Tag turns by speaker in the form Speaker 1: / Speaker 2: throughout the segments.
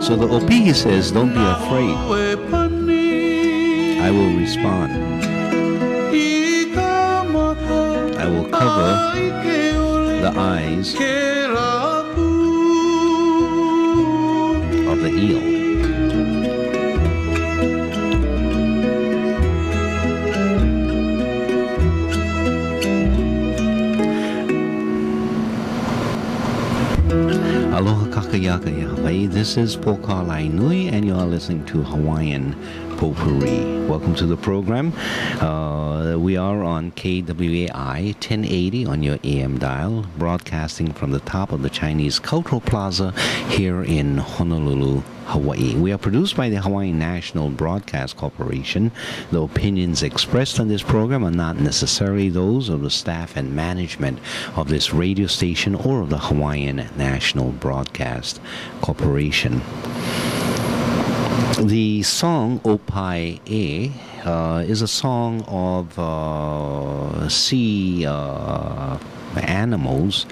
Speaker 1: So the Opihi says, don't be afraid. I will respond. I will cover the eyes of the eel. Aloha kakayaka ya Hawaii. This is Pokalai Nui, and you are listening to Hawaiian Potpourri. Welcome to the program. We are on KWAI 1080 on your AM dial, broadcasting from the top of the Chinese Cultural Plaza here in Honolulu, Hawaii. We are produced by the Hawaiian National Broadcast Corporation. The opinions expressed on this program are not necessarily those of the staff and management of this radio station or of the Hawaiian National Broadcast Corporation. The song Opai E is a song of sea animals.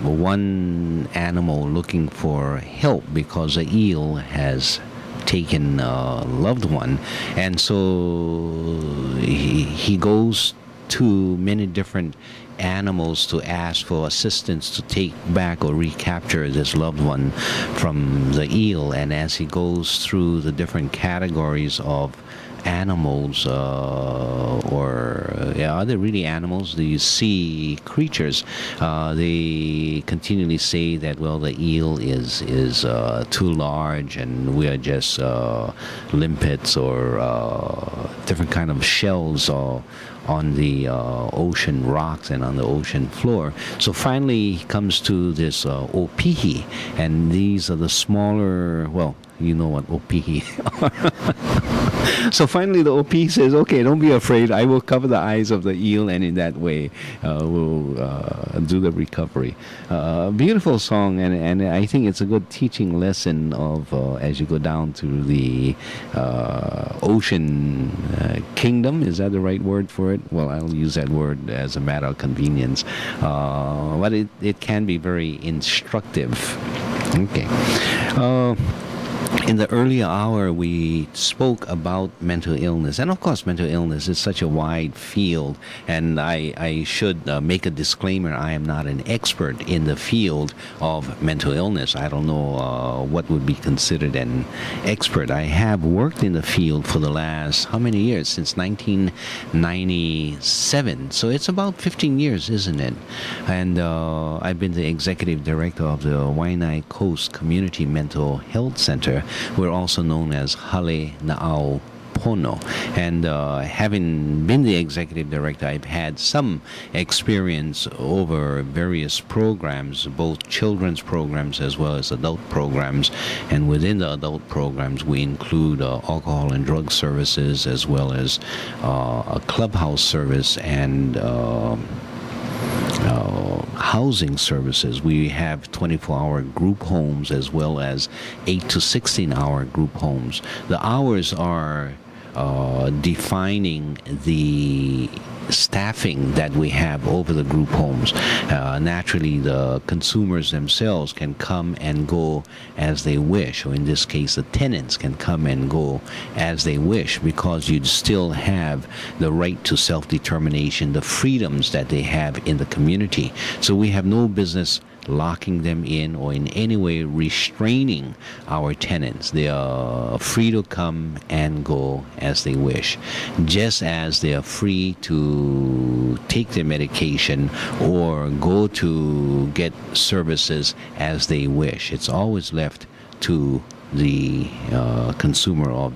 Speaker 1: One animal looking for help because the eel has taken a loved one, and so he goes to many different animals to ask for assistance to take back or recapture this loved one from the eel. And as he goes through the different categories of animals, are they really animals? These sea creatures, they continually say that, well, the eel is too large, and we are just limpets or different kind of shells on the ocean rocks and on the ocean floor. So finally he comes to this opihi, and these are the smaller, well, you know what opihi are. So finally the opihi says, okay, don't be afraid, I will cover the eyes of the eel, and in that way we'll do the recovery. Beautiful song, and I think it's a good teaching lesson of as you go down to the ocean kingdom. Is that the right word for it? Well, I'll use that word as a matter of convenience, but it can be very instructive. Okay. In the earlier hour, we spoke about mental illness. And of course, mental illness is such a wide field. And I should make a disclaimer. I am not an expert in the field of mental illness. I don't know what would be considered an expert. I have worked in the field for the last, how many years? Since 1997. So it's about 15 years, isn't it? And I've been the executive director of the Waianae Coast Community Mental Health Center. We're also known as Hale Na'au Pono. And having been the executive director, I've had some experience over various programs, both children's programs as well as adult programs. And within the adult programs, we include alcohol and drug services, as well as a clubhouse service and housing services. We have 24-hour group homes as well as 8 to 16-hour group homes. The hours are defining the staffing that we have over the group homes. Naturally, the consumers themselves can come and go as they wish, or in this case, the tenants can come and go as they wish, because you'd still have the right to self-determination, the freedoms that they have in the community. So we have no business locking them in or in any way restraining our tenants. They are free to come and go as they wish, just as they are free to take their medication or go to get services as they wish. It's always left to the consumer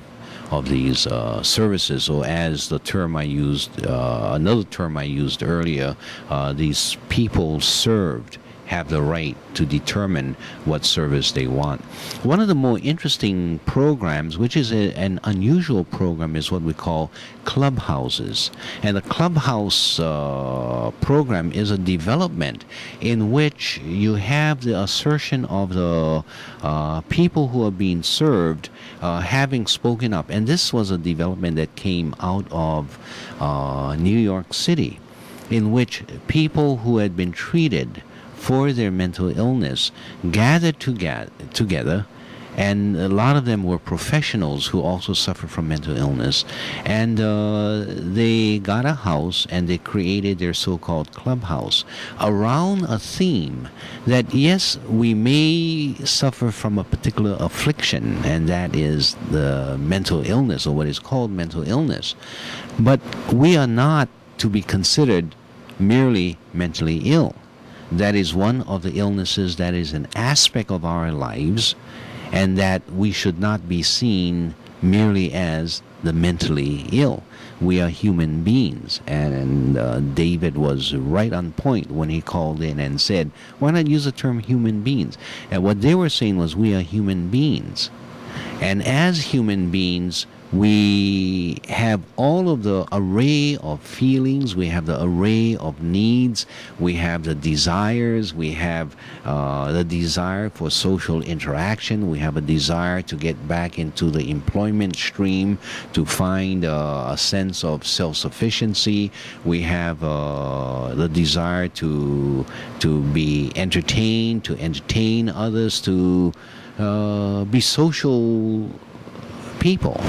Speaker 1: of these services. Or as the term I used, another term I used earlier, these people served have the right to determine what service they want. One of the more interesting programs, which is an unusual program, is what we call clubhouses. And the clubhouse program is a development in which you have the assertion of the people who are being served having spoken up. And this was a development that came out of New York City, in which people who had been treated for their mental illness gathered together, and a lot of them were professionals who also suffer from mental illness, and they got a house and they created their so-called clubhouse around a theme that, yes, we may suffer from a particular affliction, and that is the mental illness, or what is called mental illness, but we are not to be considered merely mentally ill. That is one of the illnesses that is an aspect of our lives, and that we should not be seen merely as the mentally ill. We are human beings, and David was right on point when he called in and said, why not use the term human beings? And what they were saying was, we are human beings, and as human beings, we have all of the array of feelings, we have the array of needs, we have the desires, we have the desire for social interaction, we have a desire to get back into the employment stream, to find a sense of self-sufficiency, we have the desire to be entertained, to entertain others, to be social people.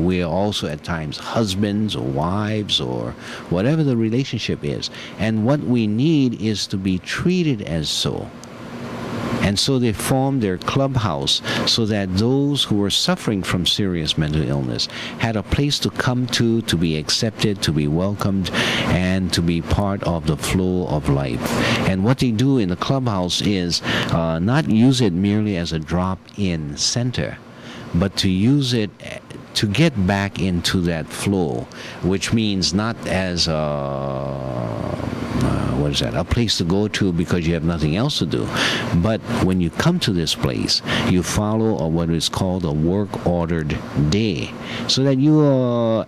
Speaker 1: We are also at times husbands or wives or whatever the relationship is. And what we need is to be treated as so. And so they formed their clubhouse so that those who were suffering from serious mental illness had a place to come to be accepted, to be welcomed, and to be part of the flow of life. And what they do in the clubhouse is not use it merely as a drop-in center, but to use it to get back into that flow, which means not as a place to go to because you have nothing else to do, but when you come to this place, you follow what is called a work-ordered day, so that you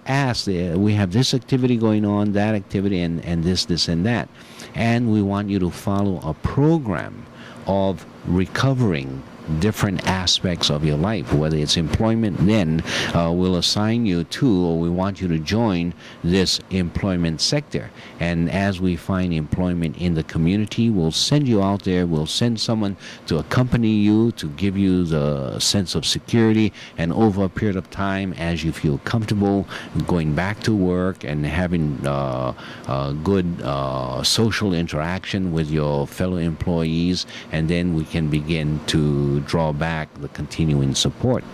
Speaker 1: ask, we have this activity going on, that activity, and this, and that, and we want you to follow a program of recovering different aspects of your life. Whether it's employment, then we'll assign you to, or we want you to join this employment sector. And as we find employment in the community, we'll send you out there, we'll send someone to accompany you, to give you the sense of security, and over a period of time, as you feel comfortable going back to work and having good social interaction with your fellow employees, and then we can begin to draw back the continuing support.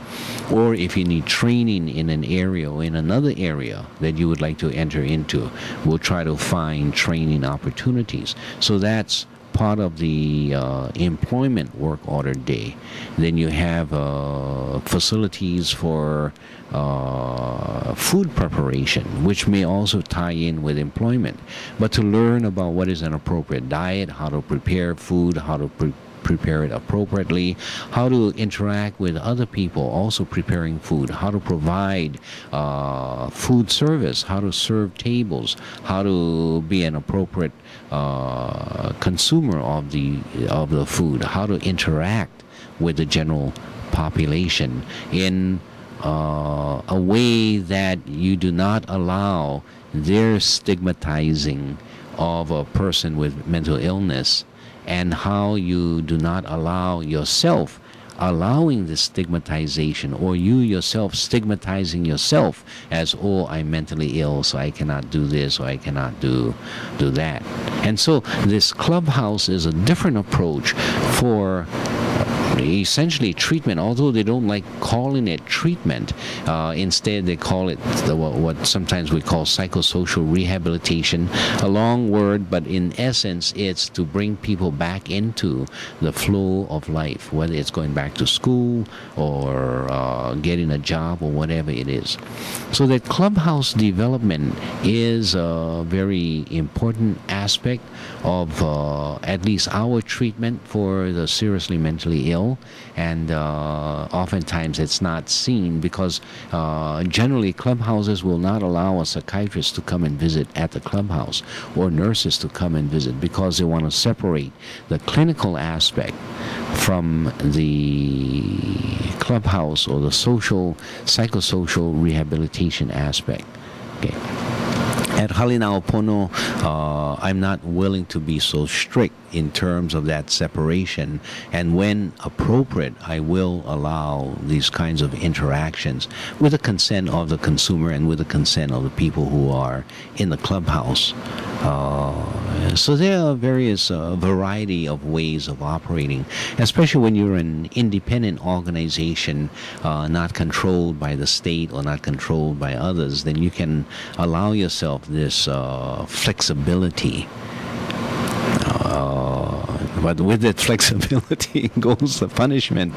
Speaker 1: Or if you need training in an area or in another area that you would like to enter into, we'll try to find training opportunities. So that's part of the employment work order day. Then you have facilities for food preparation, which may also tie in with employment. But to learn about what is an appropriate diet, how to prepare food, how to prepare it appropriately, how to interact with other people also preparing food, how to provide food service, how to serve tables, how to be an appropriate consumer of the food, how to interact with the general population in a way that you do not allow their stigmatizing of a person with mental illness, and how you do not allow yourself allowing the stigmatization, or you yourself stigmatizing yourself as, oh, I'm mentally ill, so I cannot do this, or I cannot do that. And so this clubhouse is a different approach for essentially treatment, although they don't like calling it treatment. Instead, they call it what sometimes we call psychosocial rehabilitation, a long word, but in essence, it's to bring people back into the flow of life, whether it's going back to school or getting a job or whatever it is. So that clubhouse development is a very important aspect of at least our treatment for the seriously mentally ill. And oftentimes it's not seen because generally clubhouses will not allow a psychiatrist to come and visit at the clubhouse, or nurses to come and visit, because they want to separate the clinical aspect from the clubhouse or the psychosocial rehabilitation aspect. Okay. At Halinao Pono, I'm not willing to be so strict in terms of that separation. And when appropriate, I will allow these kinds of interactions with the consent of the consumer and with the consent of the people who are in the clubhouse. So there are various variety of ways of operating, especially when you're an independent organization, not controlled by the state or not controlled by others. Then you can allow yourself this flexibility. But with that flexibility goes the punishment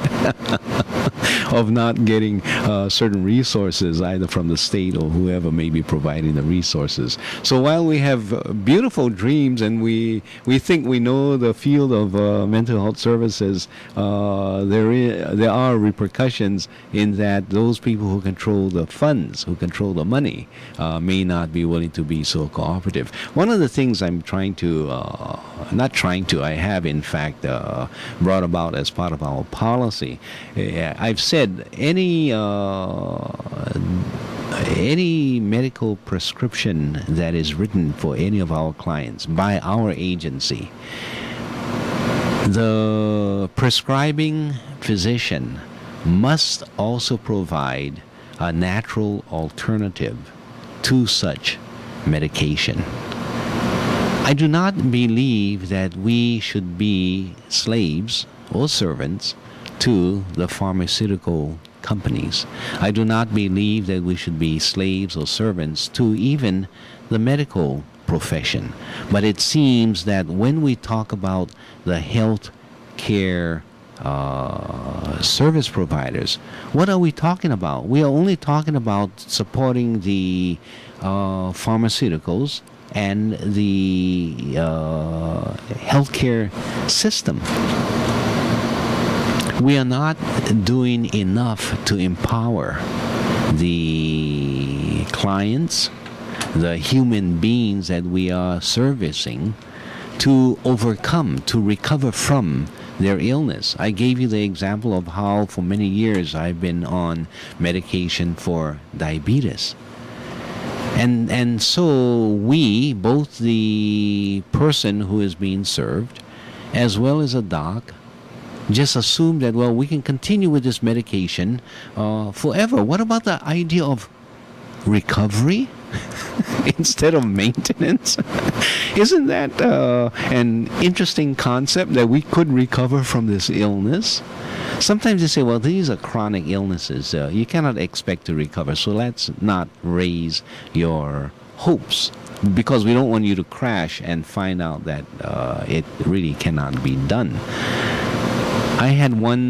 Speaker 1: of not getting certain resources either from the state or whoever may be providing the resources. So while we have beautiful dreams and we think we know the field of mental health services, there are repercussions in that those people who control the funds, who control the money, may not be willing to be so cooperative. One of the things I'm trying to, I have in fact brought about as part of our policy, I've said any medical prescription that is written for any of our clients by our agency, the prescribing physician must also provide a natural alternative to such medication. I do not believe that we should be slaves or servants to the pharmaceutical companies. I do not believe that we should be slaves or servants to even the medical profession. But it seems that when we talk about the health care service providers, what are we talking about? We are only talking about supporting the pharmaceuticals and the healthcare system. We are not doing enough to empower the clients, the human beings that we are servicing, to overcome, to recover from their illness. I gave you the example of how for many years I've been on medication for diabetes. And so we, both the person who is being served as well as a doc, just assume that, well, we can continue with this medication forever. What about the idea of recovery instead of maintenance? Isn't that an interesting concept, that we could recover from this illness? Sometimes they say, well, these are chronic illnesses. You cannot expect to recover, so let's not raise your hopes, because we don't want you to crash and find out that it really cannot be done. I had one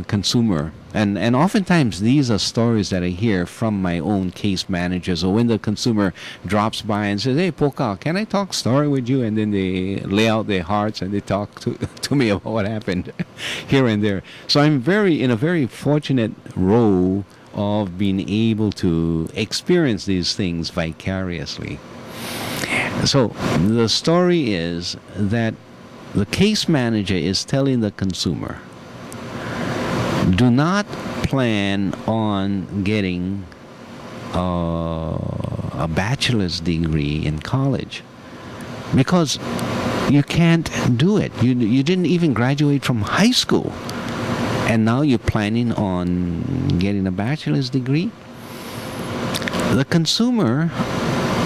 Speaker 1: consumer, and oftentimes these are stories that I hear from my own case managers, or when the consumer drops by and says, hey, Poka, can I talk story with you? And then they lay out their hearts and they talk to me about what happened here and there. So I'm in a very fortunate role of being able to experience these things vicariously. So the story is that the case manager is telling the consumer, do not plan on getting a bachelor's degree in college, because you can't do it. You didn't even graduate from high school, and now you're planning on getting a bachelor's degree? The consumer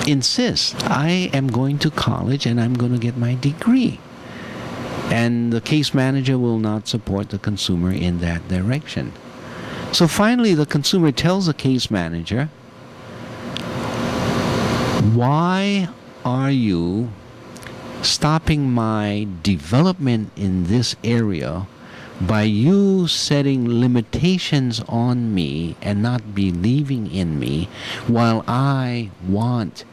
Speaker 1: insists, I am going to college and I'm going to get my degree. And the case manager will not support the consumer in that direction. So finally, the consumer tells the case manager, why are you stopping my development in this area by you setting limitations on me and not believing in me while I want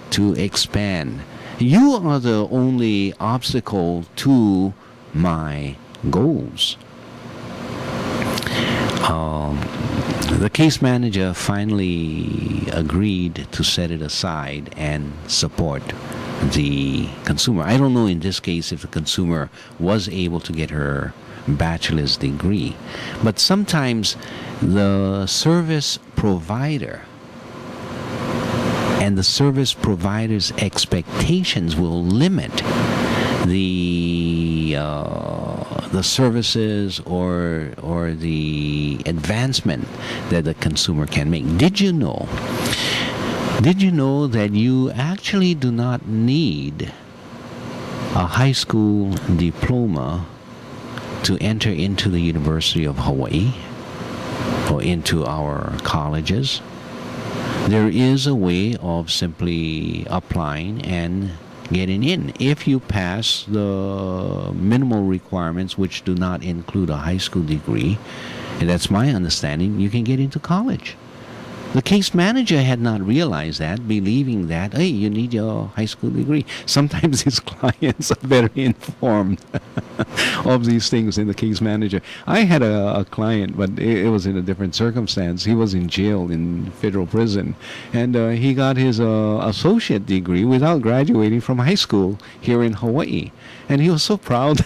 Speaker 1: to expand? You are the only obstacle to my goals. The case manager finally agreed to set it aside and support the consumer. I don't know in this case if the consumer was able to get her bachelor's degree, but sometimes the service provider and the service provider's expectations will limit the services or the advancement that the consumer can make. Did you know that you actually do not need a high school diploma to enter into the University of Hawaii or into our colleges? There is a way of simply applying and getting in. If you pass the minimal requirements, which do not include a high school degree, and that's my understanding, you can get into college. The case manager had not realized that, believing that, hey, you need your high school degree. Sometimes his clients are very informed of these things in the case manager. I had a client, but it was in a different circumstance. He was in jail in federal prison, and he got his associate degree without graduating from high school here in Hawaii. And he was so proud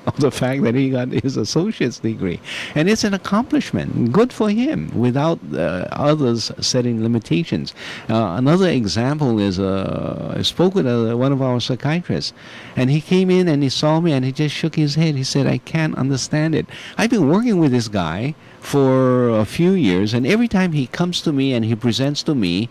Speaker 1: of the fact that he got his associate's degree. And it's an accomplishment. Good for him, without others setting limitations. Another example is I spoke with one of our psychiatrists, and he came in and he saw me and he just shook his head. He said, I can't understand it. I've been working with this guy for a few years, and every time he comes to me and he presents to me,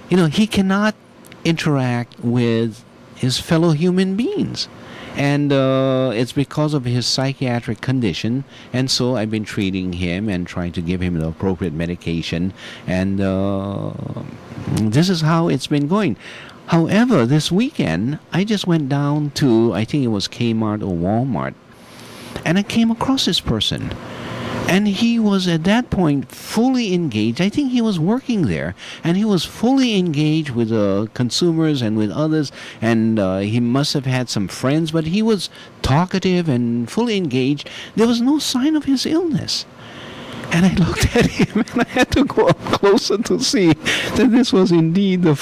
Speaker 1: he cannot interact with his fellow human beings. And it's because of his psychiatric condition, and so I've been treating him and trying to give him the appropriate medication, and this is how it's been going. However, this weekend, I just went down to, I think it was Kmart or Walmart, and I came across this person. And he was at that point fully engaged. I think he was working there, and he was fully engaged with consumers and with others, and he must have had some friends, but he was talkative and fully engaged. There was no sign of his illness. And I looked at him, and I had to go up closer to see that this was indeed the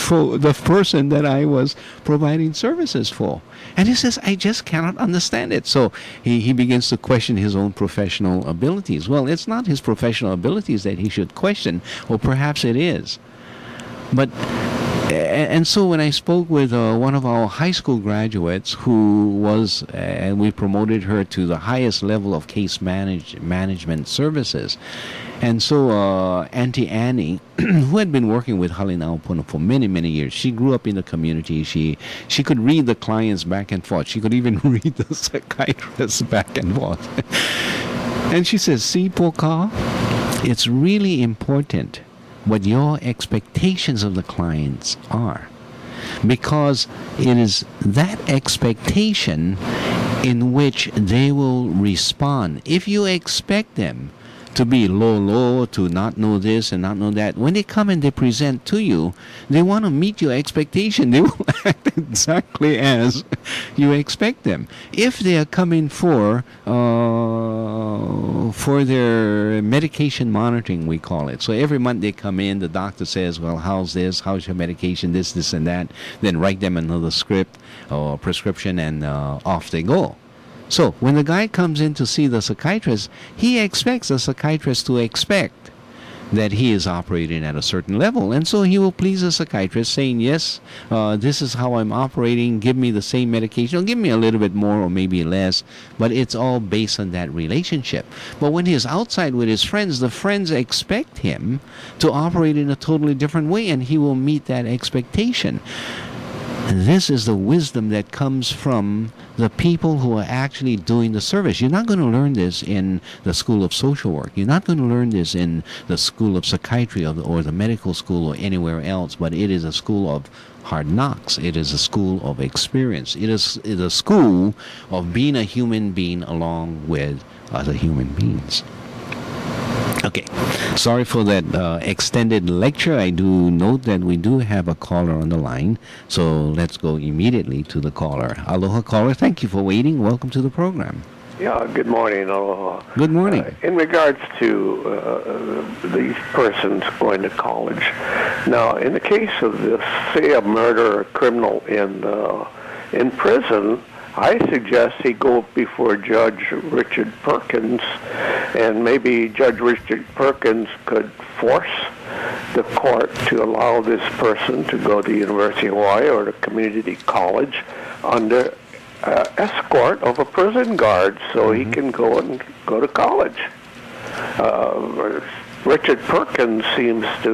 Speaker 1: person that I was providing services for. And he says, I just cannot understand it. So he begins to question his own professional abilities. Well, it's not his professional abilities that he should question, or perhaps it is. But and so when I spoke with one of our high school graduates who was, and we promoted her to the highest level of case management services, and so Auntie Annie, who had been working with Hale and Pono for many, many years, she grew up in the community. She could read the clients back and forth. She could even read the psychiatrists back and forth. And she says, see, Poka, it's really important what your expectations of the clients are, because it is that expectation in which they will respond. If you expect them to be low, to not know this and not know that, when they come and they present to you, they want to meet your expectation. They will act exactly as you expect them. If they are coming for their medication monitoring, we call it. So every month they come in, the doctor says, well, how's this? How's your medication? This, and that. Then write them another script or prescription, and off they go. So when the guy comes in to see the psychiatrist, he expects the psychiatrist to expect that he is operating at a certain level. And so he will please the psychiatrist, saying, yes, this is how I'm operating. Give me the same medication. Or give me a little bit more or maybe less. But it's all based on that relationship. But when he's outside with his friends, the friends expect him to operate in a totally different way, and he will meet that expectation. And this is the wisdom that comes from the people who are actually doing the service. You're not going to learn this in the School of Social Work. You're not going to learn this in the School of Psychiatry or the medical school or anywhere else, but it is a school of hard knocks. It is a school of experience. It is a school of being a human being along with other human beings. Okay, sorry for that extended lecture. I do note that we do have a caller on the line, so let's go immediately to the caller. Aloha, caller. Thank you for waiting. Welcome to the program.
Speaker 2: Yeah, good morning. Aloha.
Speaker 1: Good morning.
Speaker 2: In regards to these persons going to college, now, in the case of this, say, a murder criminal in prison, I suggest he go before Judge Richard Perkins, and maybe Judge Richard Perkins could force the court to allow this person to go to University of Hawaii or to community college under escort of a prison guard so he can go to college. Richard Perkins seems to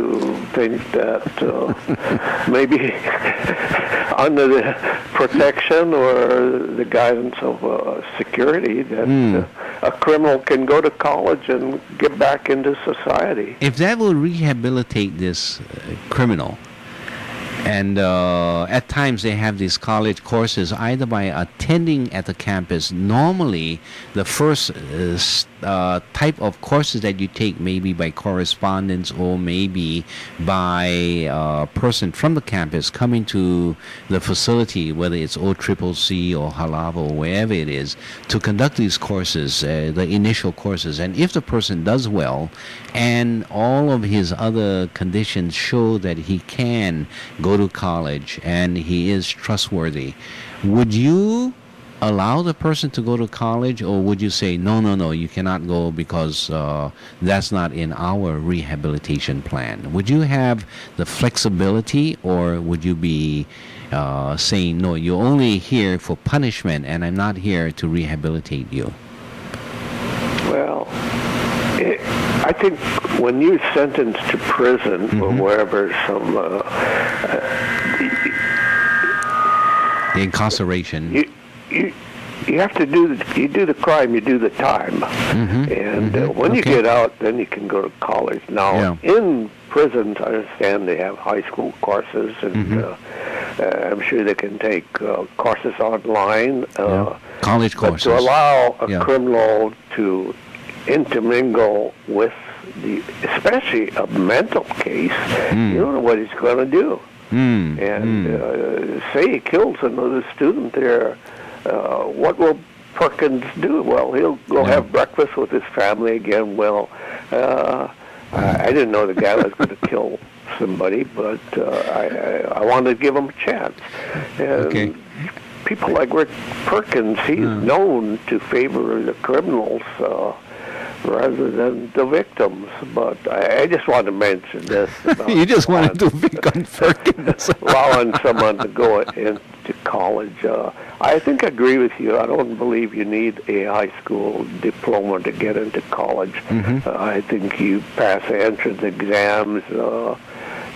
Speaker 2: think that maybe under the protection or the guidance of security that a criminal can go to college and get back into society.
Speaker 1: If that will rehabilitate this criminal, and at times they have these college courses either by attending at the campus. Normally, the first type of courses that you take maybe by correspondence or maybe by a person from the campus coming to the facility, whether it's OCCC or Halava or wherever it is, to conduct these courses, the initial courses. And if the person does well and all of his other conditions show that he can go to college and he is trustworthy, would you allow the person to go to college, or would you say no, you cannot go because that's not in our rehabilitation plan? Would you have the flexibility, or would you be saying no, you're only here for punishment and I'm not here to rehabilitate you?
Speaker 2: Well, I think when you're sentenced to prison or wherever, some
Speaker 1: incarceration,
Speaker 2: you have to do the crime, you do the time, and when you get out, then you can go to college. Now, in prisons, I understand they have high school courses, and I'm sure they can take courses online.
Speaker 1: College courses.
Speaker 2: But to allow a criminal to intermingle with especially a mental case, you don't know what he's going to do. And say he kills another student there, what will Perkins do? Well, he'll go have breakfast with his family again. Well, I didn't know the guy was going to kill somebody, but I wanted to give him a chance. And people like Rick Perkins, he's known to favor the criminals rather than the victims. But I just wanted to mention this.
Speaker 1: You just wanted to pick on Perkins.
Speaker 2: Allowing someone to go into college. I think I agree with you. I don't believe you need a high school diploma to get into college. I think you pass the entrance exams,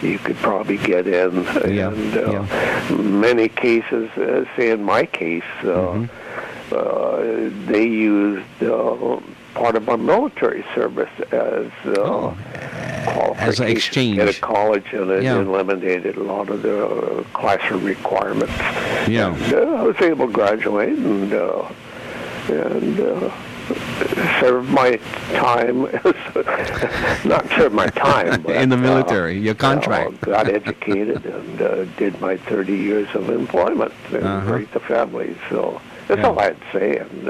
Speaker 2: you could probably get in. Many cases, say in my case, they used part of my military service as
Speaker 1: as an exchange
Speaker 2: at a college, and it eliminated a lot of the classroom requirements. And, I was able to graduate and serve my time. Not serve my time, but
Speaker 1: in the military, your contract.
Speaker 2: Got educated and did my 30 years of employment and raised a family. So that's all I had to say. And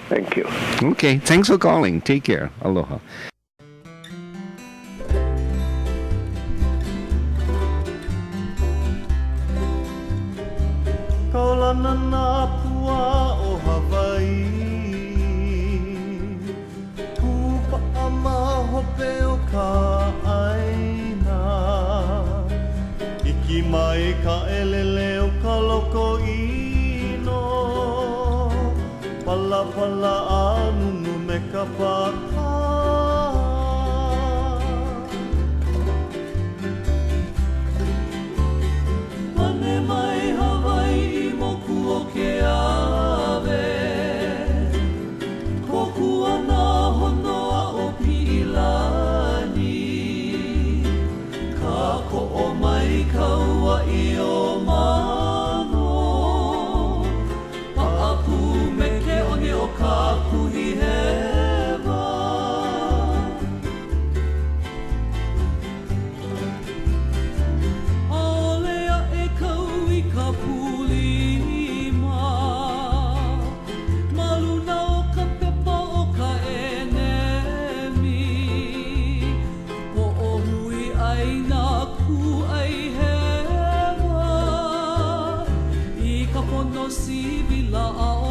Speaker 2: thank you.
Speaker 1: Okay, thanks for calling. Take care. Aloha.
Speaker 3: Kaulana na pua o Hawaii, Kupa ama hope o ka aina, Iki mai ka elele o ka loko ino, Pala pala anunu me ka paka. Mane mai Hawaii moku o ke ave, Koku ana honoa o Pilani, Ka ko'o mai kaua I o mano, Pa'apu me ke oni o ka kuhi hewa. Aolea e kau I ka pulima, Maluna o ka pepa o ka enemi, Po'ohui ai nā ku ai hewa, I ka pono sivila a o